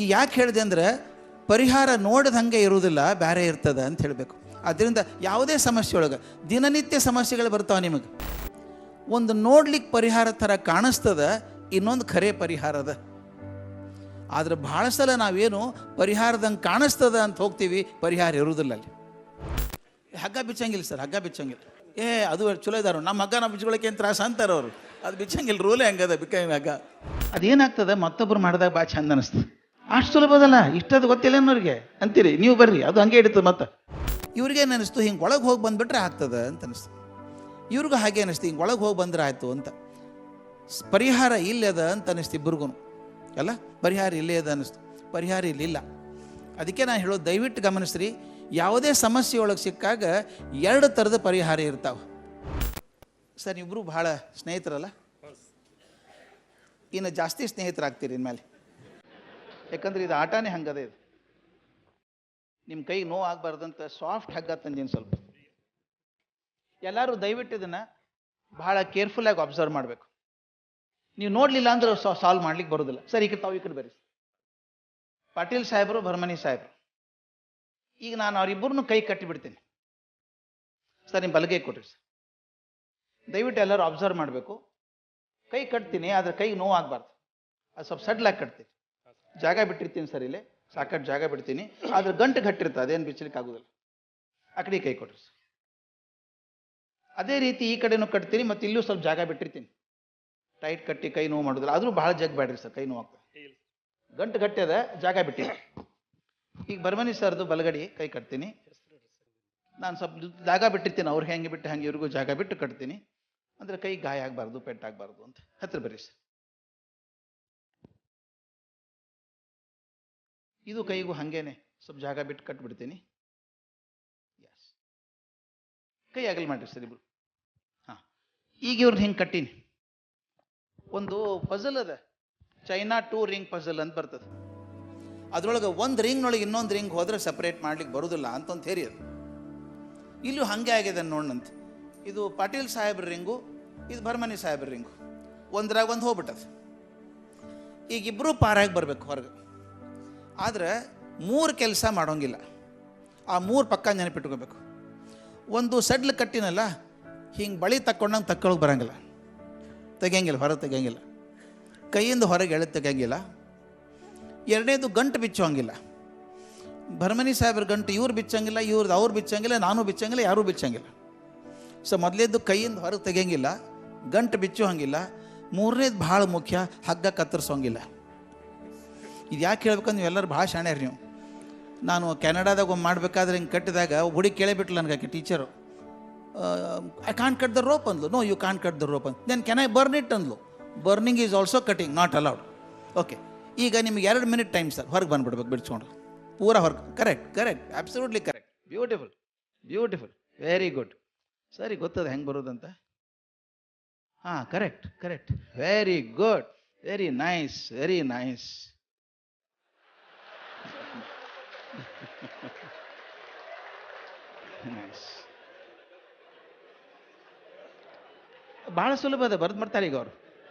ಈ ಯಾಕೆ ಹೇಳಿದೆ ಅಂದರೆ ಪರಿಹಾರ ನೋಡಿದಂಗೆ ಇರುವುದಿಲ್ಲ, ಬೇರೆ ಇರ್ತದೆ ಅಂತ ಹೇಳಬೇಕು. ಅದರಿಂದ ಯಾವುದೇ ಸಮಸ್ಯೆ ಒಳಗೆ ದಿನನಿತ್ಯ ಸಮಸ್ಯೆಗಳು ಬರ್ತಾವೆ. ನಿಮಗೆ ಒಂದು ನೋಡ್ಲಿಕ್ಕೆ ಪರಿಹಾರ ಥರ ಕಾಣಿಸ್ತದ, ಇನ್ನೊಂದು ಖರೆ ಪರಿಹಾರ ಅದ. ಆದ್ರೆ ಭಾಳ ಸಲ ನಾವೇನು ಪರಿಹಾರದಂಗೆ ಕಾಣಿಸ್ತದ ಅಂತ ಹೋಗ್ತೀವಿ, ಪರಿಹಾರ ಇರುವುದಿಲ್ಲ. ಅಲ್ಲಿ ಹಗ್ಗ ಬಿಚ್ಚಂಗಿಲ್ಲ ಸರ್, ಹಗ್ಗ ಬಿಚ್ಚಂಗಿಲ್ಲ. ಅದು ಚಲೋ ಇದಾರು, ನಮ್ಮ ಹಗ್ಗ ನಾವು ಬಿಚ್ಕೊಳಕ್ಕೆ ಏನು ತ್ರಾಸ ಅಂತಾರೆ ಅವರು. ಅದು ಬಿಚ್ಚಂಗಿಲ್ಲ, ರೂಲೇ ಹಂಗದ ಹಗ್ಗ. ಅದೇನಾಗ್ತದೆ, ಮತ್ತೊಬ್ಬರು ಮಾಡಿದಾಗ ಭಾಳ ಚಂದ ಅನಿಸ್ತದೆ. ಅಷ್ಟು ಸುಲಭದಲ್ಲ, ಇಷ್ಟದು ಗೊತ್ತಿಲ್ಲ ಅನ್ನೋರಿಗೆ ಅಂತೀರಿ ನೀವು, ಬರ್ರಿ ಅದು ಹಂಗೆ ಹಿಡಿತದೆ. ಮತ್ತೆ ಇವ್ರಿಗೇನು ಅನಿಸ್ತು, ಹಿಂಗೆ ಒಳಗೆ ಹೋಗಿ ಬಂದುಬಿಟ್ರೆ ಆಗ್ತದೆ ಅಂತ ಅನಿಸ್ತು. ಇವ್ರಿಗೂ ಹಾಗೆ ಅನಿಸ್ತು, ಹಿಂಗೆ ಒಳಗೆ ಹೋಗಿ ಬಂದ್ರೆ ಆಯಿತು ಅಂತ. ಪರಿಹಾರ ಇಲ್ಲದ ಅಂತ ಅನಿಸ್ತು ಇಬ್ಬರಿಗೂ. ಅಲ್ಲ, ಪರಿಹಾರ ಇಲ್ಲೇ ಅದ ಅನ್ನಿಸ್ತು. ಪರಿಹಾರ ಇಲ್ಲಿಲ್ಲ. ಅದಕ್ಕೆ ನಾನು ಹೇಳೋದು, ದಯವಿಟ್ಟು ಗಮನಿಸ್ರಿ, ಯಾವುದೇ ಸಮಸ್ಯೆ ಒಳಗೆ ಸಿಕ್ಕಾಗ 2 ಥರದ ಪರಿಹಾರ ಇರ್ತಾವೆ. ಸರ್ ಇಬ್ಬರು ಭಾಳ ಸ್ನೇಹಿತರಲ್ಲ, ಇನ್ನು ಜಾಸ್ತಿ ಸ್ನೇಹಿತರಾಗ್ತೀರಿ ಇನ್ಮೇಲೆ. ಯಾಕಂದ್ರೆ ಇದು ಆಟನೇ ಹಂಗದ. ಇದು ನಿಮ್ಮ ಕೈಗೆ ನೋವು ಆಗಬಾರ್ದಂತ ಸಾಫ್ಟ್ ಹಗ್ಗ ತಂದೀನಿ ಸ್ವಲ್ಪ. ಎಲ್ಲರೂ ದಯವಿಟ್ಟು ಇದನ್ನು ಭಾಳ ಕೇರ್ಫುಲ್ಲಾಗಿ ಅಬ್ಸರ್ವ್ ಮಾಡಬೇಕು. ನೀವು ನೋಡಲಿಲ್ಲ ಅಂದ್ರೆ ಸಾಲ್ವ್ ಮಾಡ್ಲಿಕ್ಕೆ ಬರೋದಿಲ್ಲ. ಸರ್ ಈಗ ತಾವು ಈ ಕಡೆ ಬರ್ರಿ. ಪಾಟೀಲ್ ಸಾಹೇಬರು, ಭರಮನಿ ಸಾಹೇಬರು, ಈಗ ನಾನು ಅವರಿಬ್ಬರನ್ನು ಕೈ ಕಟ್ಟಿಬಿಡ್ತೀನಿ. ಸರ್ ನಿಮ್ಮ ಬಲಗೈ ಕೊಡ್ರಿ ಸರ್. ದಯವಿಟ್ಟು ಎಲ್ಲರೂ ಅಬ್ಸರ್ವ್ ಮಾಡಬೇಕು. ಕೈ ಕಟ್ತೀನಿ, ಆದರೆ ಕೈಗೆ ನೋವು ಆಗಬಾರ್ದು. ಅದು ಸ್ವಲ್ಪ ಸಡ್ಲಾಗಿ ಕಟ್ತೀನಿ. ಜಾಗ ಬಿಟ್ಟಿರ್ತೀನಿ ಸರ್, ಇಲ್ಲೇ ಸಾಕಷ್ಟು ಜಾಗ ಬಿಡ್ತೀನಿ. ಆದರೆ ಗಂಟು ಗಟ್ಟಿರ್ತದೆ, ಅದೇನು ಬಿಚ್ಚಲಿಕ್ಕೆ ಆಗೋದಿಲ್ಲ. ಆ ಕಡೆ ಕೈ ಕೊಡ್ರಿ ಸರ್. ಅದೇ ರೀತಿ ಈ ಕಡೆನೂ ಕಟ್ತೀನಿ, ಮತ್ತು ಇಲ್ಲೂ ಸ್ವಲ್ಪ ಜಾಗ ಬಿಟ್ಟಿರ್ತೀನಿ. ಟೈಟ್ ಕಟ್ಟಿ ಕೈ ನೋವು ಮಾಡೋದಿಲ್ಲ. ಆದರೂ ಭಾಳ ಜಗ್ ಬೇಡ್ರಿ ಸರ್, ಕೈ ನೋವು ಆಗ್ತದೆ. ಗಂಟು ಗಟ್ಟದ ಜಾಗ ಬಿಟ್ಟಿಲ್ಲ. ಈಗ ಭರಮನಿ ಸರ್ದು ಬಲಗಡಿ ಕೈ ಕಟ್ತೀನಿ. ನಾನು ಸ್ವಲ್ಪ ಜಾಗ ಬಿಟ್ಟಿರ್ತೀನಿ, ಅವ್ರು ಹೆಂಗೆ ಬಿಟ್ಟು ಹಂಗೆ ಇವ್ರಿಗೂ ಜಾಗ ಬಿಟ್ಟು ಕಟ್ತೀನಿ. ಅಂದರೆ ಕೈ ಗಾಯ ಆಗಬಾರ್ದು, ಪೆಟ್ಟಾಗಬಾರ್ದು ಅಂತ. ಹತ್ತಿರ ಬರ್ರಿ ಸರ್. ಇದು ಕೈಗೂ ಹಾಗೇನೆ ಸ್ವಲ್ಪ ಜಾಗ ಬಿಟ್ಟು ಕಟ್ಬಿಡ್ತೀನಿ. ಎಸ್, ಕೈ ಆಗಲ್ ಮಾಡಿರಿ ಸರ್ ಇಬ್ರು. ಹಾಂ, ಈಗ ಇವ್ರನ್ನ ಹಿಂಗೆ ಕಟ್ಟೀನಿ. ಒಂದು ಪಜಲ್ ಅದ, ಚೈನಾ 2 ರಿಂಗ್ ಪಜಲ್ ಅಂತ ಬರ್ತದೆ. ಅದ್ರೊಳಗೆ ಒಂದು ರಿಂಗ್ನೊಳಗೆ ಇನ್ನೊಂದು ರಿಂಗ್ ಹೋದ್ರೆ ಸಪ್ರೇಟ್ ಮಾಡ್ಲಿಕ್ಕೆ ಬರೋದಿಲ್ಲ ಅಂತ ಒಂದು ಥೇರಿ ಅದು. ಇಲ್ಲೂ ಹಾಗೆ ಆಗಿದೆ ನೋಡಂತ. ಇದು ಪಾಟೀಲ್ ಸಾಹೇಬ್ರ ರಿಂಗು, ಇದು ಭರಮನಿ ಸಾಹೇಬ್ರ ರಿಂಗು. ಒಂದ್ರಾಗ ಒಂದು ಹೋಗ್ಬಿಟ್ಟದು. ಈಗ ಇಬ್ಬರೂ ಪಾರಾಗಿ ಬರಬೇಕು ಹೊರಗೆ. ಆದರೆ 3 ಕೆಲಸ ಮಾಡೋಂಗಿಲ್ಲ. ಆ 3 ಪಕ್ಕ ನೆನಪಿಟ್ಕೋಬೇಕು. ಒಂದು ಸಡ್ಲು ಕಟ್ಟಿನಲ್ಲ, ಹಿಂಗೆ ಬಳಿ ತಕ್ಕೊಂಡಂಗೆ ತಕ್ಕೊಳಗೆ ಬರೋಂಗಿಲ್ಲ, ತೆಗಿಯಂಗಿಲ್ಲ, ಹೊರಗೆ ತೆಗಿಯಂಗಿಲ್ಲ. ಕೈಯಿಂದ ಹೊರಗೆ ಎಳೆದು ತೆಗಿಯಂಗಿಲ್ಲ. ಎರಡನೇದು ಗಂಟು ಬಿಚ್ಚೋಂಗಿಲ್ಲ. ಭರಮನಿ ಸಾಹೇಬ್ರ ಗಂಟು ಇವ್ರು ಬಿಚ್ಚಂಗಿಲ್ಲ, ಇವ್ರದ್ದು ಅವ್ರು ಬಿಚ್ಚಂಗಿಲ್ಲ, ನಾನು ಬಿಚ್ಚಂಗಿಲ್ಲ, ಯಾರೂ ಬಿಚ್ಚಂಗಿಲ್ಲ. ಸೊ ಮೊದಲೇದು ಕೈಯಿಂದ ಹೊರಗೆ ತೆಗಿಯಂಗಿಲ್ಲ, ಗಂಟು ಬಿಚ್ಚೋ ಹಂಗಿಲ್ಲ. 3ನೇದು ಭಾಳ ಮುಖ್ಯ, ಹಗ್ಗ ಕತ್ತರಿಸೋಂಗಿಲ್ಲ. ಇದು ಯಾಕೆ ಹೇಳ್ಬೇಕಂದ್ರೆ ನೀವೆಲ್ಲರೂ ಭಾಳ ಶಾಣ್ಯಾರ ನೀವು. ನಾನು ಕೆನಡಾದಾಗ ಒಮ್ಮೆ ಮಾಡಬೇಕಾದ್ರೆ ಹಿಂಗೆ ಕಟ್ಟಿದಾಗ ಹುಡುಗಿ ಕೇಳಿಬಿಟ್ಲು ನನಗೆ, ಆಕೆ teacher. I can't cut the rope ಅಂದ್ಲು. No you can't cut the rope ಅಂತ. Then can I burn it ಅಂದ್ಲು. Burning is also cutting, not allowed. Okay, ಈಗ ನಿಮ್ಗೆ 2 ಮಿನಿಟ್ ಟೈಮ್ ಸರ್, ಹೊರಗೆ ಬಂದುಬಿಡ್ಬೇಕು ಬಿಡ್ಸ್ಕೊಂಡು ಪೂರ ಹೊರಗೆ. Correct, correct, absolutely correct, beautiful, beautiful, very good. ಸರಿ, ಗೊತ್ತದ ಹೆಂಗೆ ಬರೋದಂತ. ಹಾಂ, correct, correct, very good, very nice, very nice. Nice. ಭಾಳ ಸುಲಭ ಅದ, ಬರ್ದು ಬರ್ತಾರೆ ಈಗ ಅವರು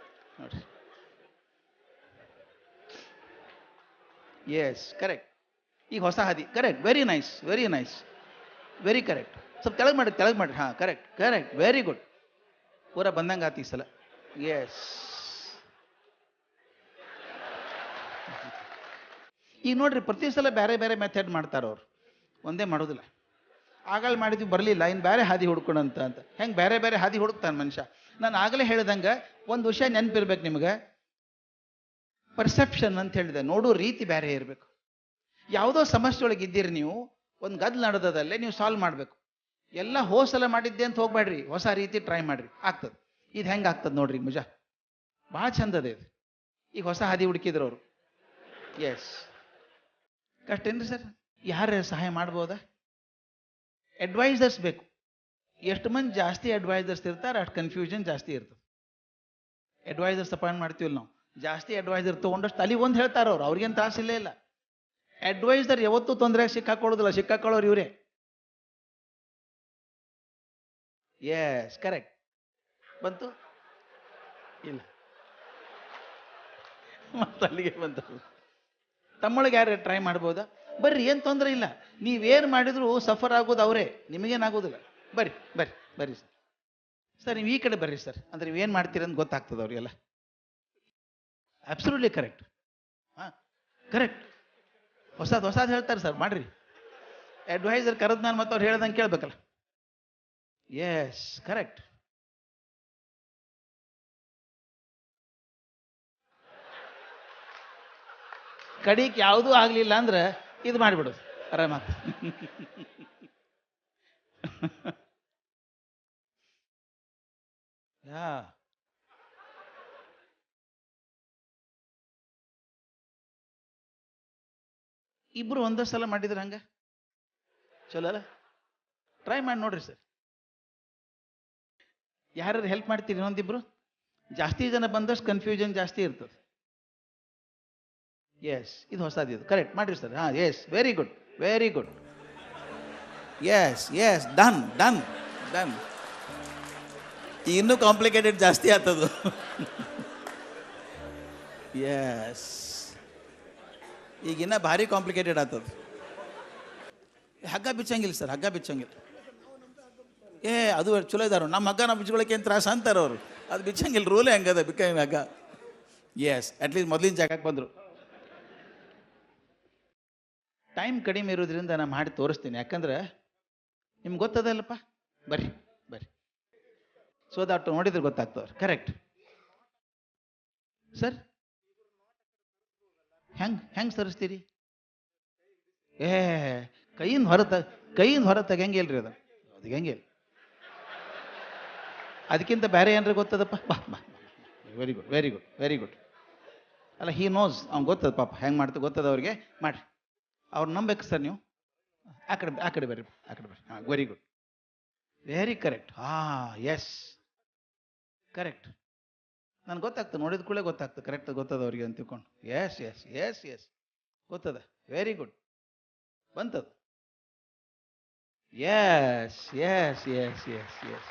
ನೋಡ್ರಿ. Yes, correct. ಈಗ ಹೊಸ ಹಾದಿ, correct, very nice, very nice, very correct. ಸ್ವಲ್ಪ ಕೆಳಗೆ ಮಾಡಿ, ಕೆಳಗೆ ಮಾಡಿ. ಹಾಂ, ಕರೆಕ್ಟ್, ಕರೆಕ್ಟ್, ವೆರಿ ಗುಡ್. ಪೂರ ಬಂದಂಗೆ ಆತು ಈ ಸಲ. ಎಸ್. ಈಗ ನೋಡ್ರಿ, ಪ್ರತಿ ಸಲ ಬೇರೆ ಬೇರೆ ಮೆಥಡ್ ಮಾಡ್ತಾರೆ ಅವ್ರು, ಒಂದೇ ಮಾಡೋದಿಲ್ಲ. ಆಗಳು ಮಾಡಿದ್ವಿ ಬರಲಿಲ್ಲ, ಇನ್ನು ಬೇರೆ ಹಾದಿ ಹುಡ್ಕೊಳಂತ ಅಂತ. ಹೆಂಗೆ ಬೇರೆ ಬೇರೆ ಹಾದಿ ಹುಡುಕ್ತಾನೆ ಮನುಷ್ಯ. ನಾನು ಆಗಲೇ ಹೇಳ್ದಂಗೆ ಒಂದು ವಿಷಯ ನೆನಪಿರ್ಬೇಕು ನಿಮ್ಗೆ, ಪರ್ಸೆಪ್ಷನ್ ಅಂತ ಹೇಳಿದೆ. ನೋಡೋ ರೀತಿ ಬೇರೆ ಇರಬೇಕು. ಯಾವುದೋ ಸಮಸ್ಯೆ ಒಳಗೆ ಇದ್ದೀರಿ ನೀವು, ಒಂದು ಗದ್ದಲ ನಡೆದದಲ್ಲೇ ನೀವು ಸಾಲ್ವ್ ಮಾಡಬೇಕು. ಎಲ್ಲ ಹೋಸಲ ಮಾಡಿದ್ದೆ ಅಂತ ಹೋಗ್ಬೇಡ್ರಿ, ಹೊಸ ರೀತಿ ಟ್ರೈ ಮಾಡಿರಿ, ಆಗ್ತದೆ. ಇದು ಹೆಂಗೆ ಆಗ್ತದೆ ನೋಡ್ರಿ ಮುಜಾ, ಭಾಳ ಚಂದದ ಇದು. ಈಗ ಹೊಸ ಹಾದಿ ಹುಡುಕಿದ್ರು ಅವರು. ಎಸ್, ಕಷ್ಟ ಏನ್ರಿ ಸರ್? ಯಾರು ಸಹಾಯ ಮಾಡ್ಬೋದಾ? ಅಡ್ವೈಸರ್ಸ್ ಬೇಕು. ಎಷ್ಟು ಮಂದಿ ಜಾಸ್ತಿ ಅಡ್ವೈಸರ್ಸ್ ಇರ್ತಾರೆ, ಅಷ್ಟು ಕನ್ಫ್ಯೂಷನ್ ಜಾಸ್ತಿ ಇರ್ತದೆ. ಅಡ್ವೈಸರ್ಸ್ ಅಪಾಯಿಂಟ್ ಮಾಡ್ತೀವಲ್ಲ ನಾವು, ಜಾಸ್ತಿ ಅಡ್ವೈಸರ್ ತೊಗೊಂಡಷ್ಟು ತಲೆ ಒಂದು ಹೇಳ್ತಾರೆ ಅವ್ರು, ಅವ್ರಿಗೇನು ತ್ರಾಸಿಲ್ಲೇ ಇಲ್ಲ. ಅಡ್ವೈಸರ್ ಯಾವತ್ತೂ ತೊಂದರೆಗೆ ಸಿಕ್ಕಾಕೊಳ್ಳೋದಿಲ್ಲ, ಸಿಕ್ಕಾಕೊಳ್ಳೋರು ಇವರೇ. Yes, correct. ಬಂತು ಇಲ್ಲ, ಮತ್ತೆ ಅಲ್ಲಿಗೆ ಬಂತು. ತಮ್ಮೊಳಗೆ ಯಾರು ಟ್ರೈ ಮಾಡ್ಬೋದಾ? ಬರ್ರಿ, ಏನು ತೊಂದರೆ ಇಲ್ಲ. ನೀವೇನು ಮಾಡಿದ್ರು ಸಫರ್ ಆಗೋದು ಅವರೇ, ನಿಮಗೇನಾಗೋದಿಲ್ಲ. ಬರ್ರಿ ಬರ್ರಿ ಬರ್ರಿ ಸರ್. ಸರ್ ನೀವು ಈ ಕಡೆ ಬರ್ರಿ ಸರ್, ಅಂದರೆ ನೀವೇನು ಮಾಡ್ತೀರಂತ ಗೊತ್ತಾಗ್ತದೆ ಅವರಿಗೆಲ್ಲ. Absolutely correct. ಹಾಂ, ಕರೆಕ್ಟ್. ಹೊಸದು ಹೇಳ್ತಾರೆ ಸರ್, ಮಾಡ್ರಿ. ಅಡ್ವೈಸರ್ ಕರೆದ್ ನಾನು ಮತ್ತೆ ಅವ್ರು ಹೇಳ್ದಂಗೆ ಕೇಳ್ಬೇಕಲ್ಲ. S, correct. ಕಡಿಗೆ ಯಾವುದೂ ಆಗಲಿಲ್ಲ ಅಂದ್ರೆ ಇದು ಮಾಡಿಬಿಡೋದು ಆರಾಮ. ಯಾ ಇಬ್ರು ಒಂದೇ ಸಲ ಮಾಡಿದ್ರೆ ಹಂಗ ಚಲೋ ಅಲ್ಲ? ಟ್ರೈ ಮಾಡಿ ನೋಡ್ರಿ ಸರ್. ಯಾರು ಹೆಲ್ಪ್ ಮಾಡ್ತೀರಿ? ಇನ್ನೊಂದಿಬ್ರು. ಜಾಸ್ತಿ ಜನ ಬಂದಷ್ಟು ಕನ್ಫ್ಯೂಷನ್ ಜಾಸ್ತಿ ಇರ್ತದೆ. ಎಸ್, ಇದು ಹೊಸದು, ಇದು ಕರೆಕ್ಟ್ ಮಾಡಿರಿ ಸರ್. ಹಾಂ, yes, very good, very good. Yes yes, done done done. ಇನ್ನೂ ಕಾಂಪ್ಲಿಕೇಟೆಡ್ ಜಾಸ್ತಿ ಆಗ್ತದು. ಎಸ್, ಈಗಿನ್ನ ಭಾರಿ ಕಾಂಪ್ಲಿಕೇಟೆಡ್ ಆಗ್ತದೆ. ಹಗ್ಗ ಬಿಚ್ಚಂಗಿಲ್ಲ ಸರ್, ಹಗ್ಗ ಬಿಚ್ಚಂಗಿಲ್ಲ. ಅದು ಚಲೋ ಇದಾರು. ನಮ್ಮ ಹಗ್ಗ ನಾವು ಬಿಚ್ಕೊಳಕ್ಕೆ ಏನು ತ್ರಾಸ ಅಂತಾರೆ ಅವರು. ಅದು ಬಿಚ್ಚಂಗಿಲ್ಲ, ರೂಲೇ ಹಂಗದ ಬಿಕ್ಕ ಹಗ್ಗ. ಎಸ್, ಅಟ್ಲೀಸ್ಟ್ ಮೊದಲಿನ ಜಾಗಕ್ಕೆ ಬಂದರು. ಟೈಮ್ ಕಡಿಮೆ ಇರೋದ್ರಿಂದ ನಾನು ಮಾಡಿ ತೋರಿಸ್ತೀನಿ, ಯಾಕಂದ್ರೆ ನಿಮ್ಗೆ ಗೊತ್ತದಲ್ಲಪ್ಪ. ಬರ್ರಿ ಬರ್ರಿ, ಸೋದಾಟ ನೋಡಿದ್ರೆ ಗೊತ್ತಾಗ್ತವ್ರು. Correct sir. ಹೆಂಗೆ ಸರಿಸ್ತೀರಿ? ಕೈಯಿಂದ ಹೊರ ತೆಗಂಗಿಲ್ರಿ ಅದು. ಅದು ಹೆಂಗಿಲ್ಲ. ಅದಕ್ಕಿಂತ ಬೇರೆ ಏನಾರ ಗೊತ್ತದಪ್ಪ? ಬಾ. Very good, very good, very good. ಅಲ್ಲ, ಹೀ ನೋಸ್, ಅವ್ನು ಗೊತ್ತದ ಪಾಪ ಹೆಂಗೆ ಮಾಡ್ತಾ ಗೊತ್ತದ ಅವ್ರಿಗೆ. ಮಾಡಿರಿ, ಅವ್ರು ನಂಬೇಕು ಸರ್. ನೀವು ಆ ಕಡೆ ಬರ್ರಿ. ಹಾಂ, very good, very correct. Yes, correct. ನನಗೆ ಗೊತ್ತಾಗ್ತದೆ, ನೋಡಿದ ಕೂಡಲೇ ಗೊತ್ತಾಗ್ತದೆ ಕರೆಕ್ಟ್ ಗೊತ್ತದ ಅವ್ರಿಗೆ ಅಂತ ತಿಳ್ಕೊಂಡು. ಎಸ್ ಎಸ್ ಎಸ್ ಎಸ್, ಗೊತ್ತದ. ವೆರಿ ಗುಡ್, ಬಂತದು. Yes yes yes yes yes.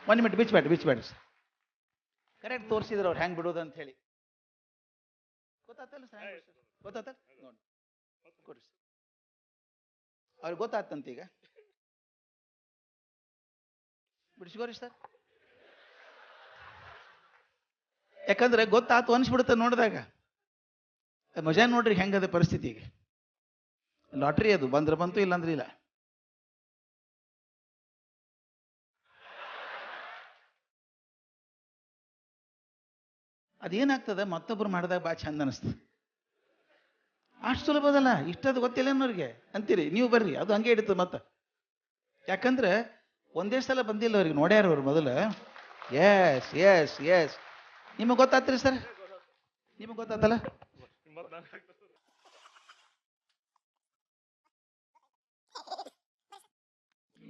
1 minute, ಬಿಚ್ಚಬೇಡ್ರಿ ಸರ್. ಕರೆಕ್ಟ್ ತೋರಿಸಿದ್ರು ಅವ್ರು ಹೆಂಗೆ ಬಿಡೋದು ಅಂತ ಹೇಳಿ. ಗೊತ್ತಾಗ್ತಲ್ಲ ಸರ್? ಗೊತ್ತಾಗ್ತಲ್ಲ ನೋಡಿ, ಕೊಡ್ರಿ ಸರ್. ಅವ್ರಿಗೆ ಗೊತ್ತಾಗ್ತಂತ ಈಗ. ಬಿಡಿಸ್ಕೋರಿ ಸರ್. ಯಾಕಂದ್ರೆ ಗೊತ್ತಾತು ಅನ್ಸ್ಬಿಡುತ್ತೆ ನೋಡಿದಾಗ. ಮಜಾ ನೋಡ್ರಿ ಹೆಂಗದ ಪರಿಸ್ಥಿತಿ. ಈಗ ಲಾಟ್ರಿ ಅದು, ಬಂದ್ರೆ ಬಂತು, ಇಲ್ಲಾಂದ್ರೆ ಇಲ್ಲ. ಅದೇನಾಗ್ತದೆ, ಮತ್ತೊಬ್ರು ಮಾಡಿದಾಗ ಭಾಳ ಚಂದ ಅನಿಸ್ತದೆ. ಅಷ್ಟು ಸುಲಭದಲ್ಲ, ಇಷ್ಟದು ಗೊತ್ತಿಲ್ಲ ಅನ್ನೋರಿಗೆ ಅಂತೀರಿ ನೀವು. ಬರ್ರಿ, ಅದು ಹಂಗೆ ಇಡ್ತದೆ ಮತ್ತೆ. ಯಾಕಂದ್ರೆ ಒಂದೇ ಸಲ ಬಂದಿಲ್ಲ ಅವ್ರಿಗೆ, ನೋಡ್ಯಾರ ಅವ್ರು ಮೊದಲು. Yes yes yes. ನಿಮಗೆ ಗೊತ್ತಾತ್ರಿ ಸರ್? ನಿಮಗೆ ಗೊತ್ತಾತಲ್ಲ?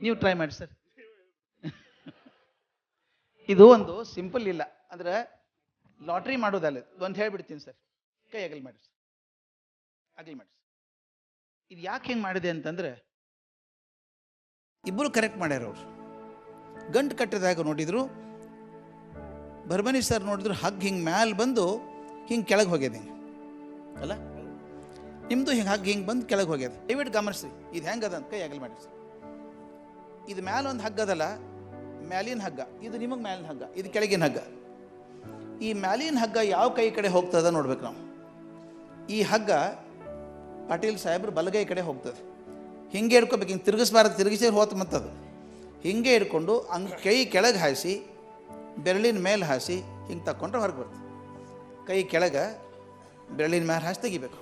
ನೀವು ಟ್ರೈ ಮಾಡಿ ಸರ್. ಇದು ಒಂದು ಸಿಂಪಲ್ ಇಲ್ಲ ಅಂದ್ರೆ ಲಾಟ್ರಿ ಮಾಡೋದಲ್ಲ. ಒಂದು ಹೇಳ್ಬಿಡ್ತೀನಿ ಸರ್, ಕೈ ಅಗಲ್ ಮಾಡಿ ಸರ್, ಅಗಲ್ ಮಾಡಿ ಸರ್. ಇದು ಯಾಕೆ ಹೆಂಗೆ ಮಾಡಿದೆ ಅಂತಂದ್ರೆ, ಇಬ್ಬರು ಕರೆಕ್ಟ್ ಮಾಡ್ಯಾರ. ಅವರು ಗಂಟು ಕಟ್ಟಿದಾಗ ನೋಡಿದ್ರು, ಭರ್ಮನಿ ಸರ್ ನೋಡಿದ್ರು ಹಗ್ ಹಿಂಗೆ ಮ್ಯಾಲೆ ಬಂದು ಹಿಂಗೆ ಕೆಳಗೆ ಹೋಗ್ಯದ. ಹಿಂಗೆ ಅಲ್ಲ, ನಿಮ್ಮದು ಹಿಂಗೆ ಹಗ್ ಹಿಂಗೆ ಬಂದು ಕೆಳಗೆ ಹೋಗ್ಯದ. ದಯವಿಟ್ಟು ಗಮನಿಸಿ ಇದು ಹೆಂಗದ ಅಂತ. ಕೈ ಅಗಲ್ ಮಾಡಿ ಸರ್. ಇದು ಮ್ಯಾಲೆ ಒಂದು ಹಗ್ಗದಲ್ಲ, ಮ್ಯಾಲಿನ ಹಗ್ಗ. ಇದು ನಿಮಗೆ ಮ್ಯಾಲಿನ ಹಗ್ಗ, ಇದು ಕೆಳಗಿನ ಹಗ್ಗ. ಈ ಮ್ಯಾಲಿನ ಹಗ್ಗ ಯಾವ ಕೈ ಕಡೆ ಹೋಗ್ತದ ನೋಡ್ಬೇಕು ನಾವು. ಈ ಹಗ್ಗ ಪಾಟೀಲ್ ಸಾಹೇಬ್ರು ಬಲಗೈ ಕಡೆ ಹೋಗ್ತದೆ. ಹಿಂಗೆ ಹಿಡ್ಕೊಬೇಕು, ಹಿಂಗೆ ತಿರುಗಿಸ್ಬಾರ್ದು, ತಿರುಗಿಸಿ ಹೋತು ಮತ್ತದು. ಹಿಂಗೆ ಹಿಡ್ಕೊಂಡು ಕೈ ಕೆಳಗೆ ಹಾಯಿಸಿ, ಬೆರಳಿನ ಮೇಲೆ ಹಾಸಿ ಹಿಂಗೆ ತಕ್ಕೊಂಡ್ರೆ ಹೊರಗೆ ಬರ್ತದೆ. ಕೈ ಕೆಳಗೆ ಬೆರಳಿನ ಮೇಲೆ ಹಾಸಿ ತೆಗಿಬೇಕು.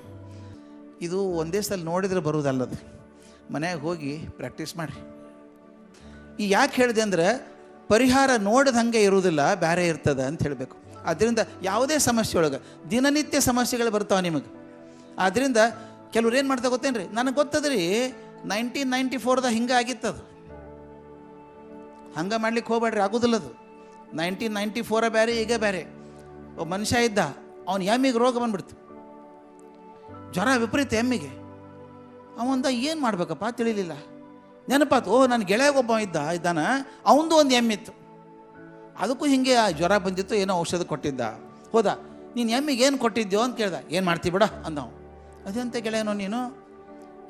ಇದು ಒಂದೇ ಸಲ ನೋಡಿದ್ರೆ ಬರುವುದಲ್ಲದು, ಮನೆಯಾಗ ಹೋಗಿ ಪ್ರಾಕ್ಟೀಸ್ ಮಾಡಿರಿ. ಈ ಯಾಕೆ ಹೇಳಿದೆ ಅಂದರೆ, ಪರಿಹಾರ ನೋಡಿದಂಗೆ ಇರುವುದಿಲ್ಲ, ಬೇರೆ ಇರ್ತದೆ ಅಂತ ಹೇಳಬೇಕು. ಆದ್ದರಿಂದ ಯಾವುದೇ ಸಮಸ್ಯೆ ಒಳಗೆ ದಿನನಿತ್ಯ ಸಮಸ್ಯೆಗಳು ಬರ್ತಾವೆ ನಿಮಗೆ. ಆದ್ದರಿಂದ ಕೆಲವ್ರು ಏನು ಮಾಡ್ತಾ ಗೊತ್ತೇನ್ರಿ, ನನಗೆ ಗೊತ್ತದ್ರಿ 1994ದಾಗ ಹಿಂಗೆ ಆಗಿತ್ತದು. ಹಂಗೆ ಮಾಡ್ಲಿಕ್ಕೆ ಹೋಗ್ಬೇಡ್ರಿ, ಆಗೋದಿಲ್ಲದು. 1994 ಬೇರೆ, ಈಗ ಬೇರೆ. ಒಬ್ಬ ಮನುಷ್ಯ ಇದ್ದ, ಅವನು ಎಮ್ಮಿಗೆ ರೋಗ ಬಂದ್ಬಿಡ್ತು, ಜ್ವರ ವಿಪರೀತ ಎಮ್ಮಿಗೆ. ಅವಂದ ಏನು ಮಾಡ್ಬೇಕಪ್ಪ ತಿಳಿಲಿಲ್ಲ. ನೆನಪಾತು, ನನ್ನ ಗೆಳೆಯ ಒಬ್ಬ ಇದ್ದಾನ, ಅವನದು ಒಂದು ಎಮ್ಮಿತ್ತು, ಅದಕ್ಕೂ ಹಿಂಗೆ ಜ್ವರ ಬಂದಿತ್ತು, ಏನೋ ಔಷಧ ಕೊಟ್ಟಿದ್ದ. ಹೋದ, ನೀನು ಎಮ್ಮಿಗೆ ಏನು ಕೊಟ್ಟಿದ್ಯೋ ಅಂತ ಕೇಳ್ದ. ಏನು ಮಾಡ್ತೀವಿ ಬಿಡ ಅಂದವು. ಅದಂತೆ ಗೆಳೆಯನೋ ನೀನು,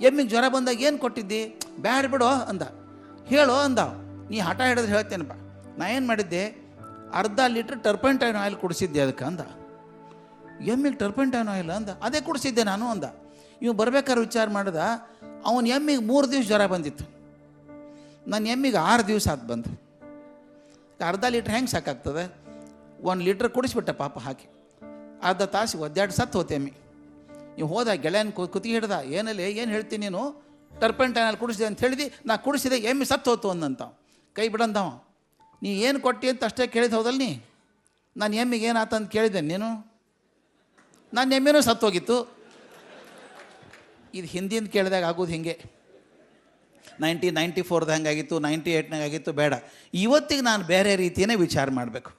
ಎಮ್ಮಿಗೆ ಜ್ವರ ಬಂದಾಗ ಏನು ಕೊಟ್ಟಿದ್ದಿ? ಬ್ಯಾಡ ಬಿಡೋ ಅಂದ. ಹೇಳೋ ಅಂದ. ನೀ ಹಠ ಹಿಡಿದ್ರೆ ಹೇಳ್ತೇನಪ್ಪ. ನಾ ಏನು ಮಾಡಿದ್ದೆ, ಅರ್ಧ ಲೀಟ್ರ್ ಟರ್ಪೆಂಟೈನ್ ಆಯಿಲ್ ಕುಡಿಸಿದ್ದೆ ಅದಕ್ಕೆ ಅಂದ. ಎಮ್ಮಿಗೆ ಟರ್ಪೆಂಟೈನ್ ಆಯಿಲ್ ಅಂದ. ಅದೇ ಕುಡಿಸಿದ್ದೆ ನಾನು ಅಂದ. ಇವು ಬರ್ಬೇಕಾದ್ರೆ ವಿಚಾರ ಮಾಡ್ದ, ಅವನ ಎಮ್ಮಿಗೆ 3 ದಿವಸ ಜ್ವರ ಬಂದಿತ್ತು, ನನ್ನ ಎಮ್ಮಿಗೆ 6 ದಿವಸ ಆತು ಬಂದು. ಅರ್ಧ ಲೀಟ್ರ್ ಹೆಂಗೆ ಸಾಕಾಗ್ತದೆ? 1 ಲೀಟ್ರ್ ಕುಡಿಸ್ಬಿಟ್ಟ ಪಾಪ ಹಾಕಿ. ಅರ್ಧ ತಾಸಿಗೆ ಒದ್ದಾಡಿ ಸತ್ತು ಹೋತೆ ಎಮ್ಮಿ. ನೀವು ಹೋದ ಗೆಳೆಯನ ಕುತ್ತಿಗೆ ಹಿಡ್ದ, ಏನಲ್ಲಿ ಏನು ಹೇಳ್ತೀನಿ ನೀನು, ಟರ್ಪೆಂಟೈನಲ್ಲಿ ಕುಡಿಸಿದೆ ಅಂತ ಹೇಳಿದಿ, ನಾ ಕುಡಿಸಿದೆ ಎಮ್ಮಿ ಸತ್ತು ಹೋತು ಅಂದಂತ. ಕೈ ಬಿಡಂದವ. ನೀ ಏನು ಕೊಟ್ಟಿ ಅಂತ ಅಷ್ಟೇ ಕೇಳಿದ ಹೌದಲ್ಲ ನೀ? ನಾನು ಎಮ್ಮಿಗೆ ಏನಾತಂತ ಕೇಳಿದ್ದೆ ನೀನು? ನನ್ನ ಎಮ್ಮಿನೂ ಸತ್ತೋಗಿತ್ತು. ಇದು ಹಿಂದಿಂದ ಕೇಳಿದಾಗ ಆಗೋದು ಹಿಂಗೆ. 1994 ಹಂಗಾಗಿತ್ತು, 98 ಆಗಿತ್ತು. ಬೇಡ, ಇವತ್ತಿಗೆ ನಾನು ಬೇರೆ ರೀತಿಯೇ ವಿಚಾರ ಮಾಡಬೇಕು.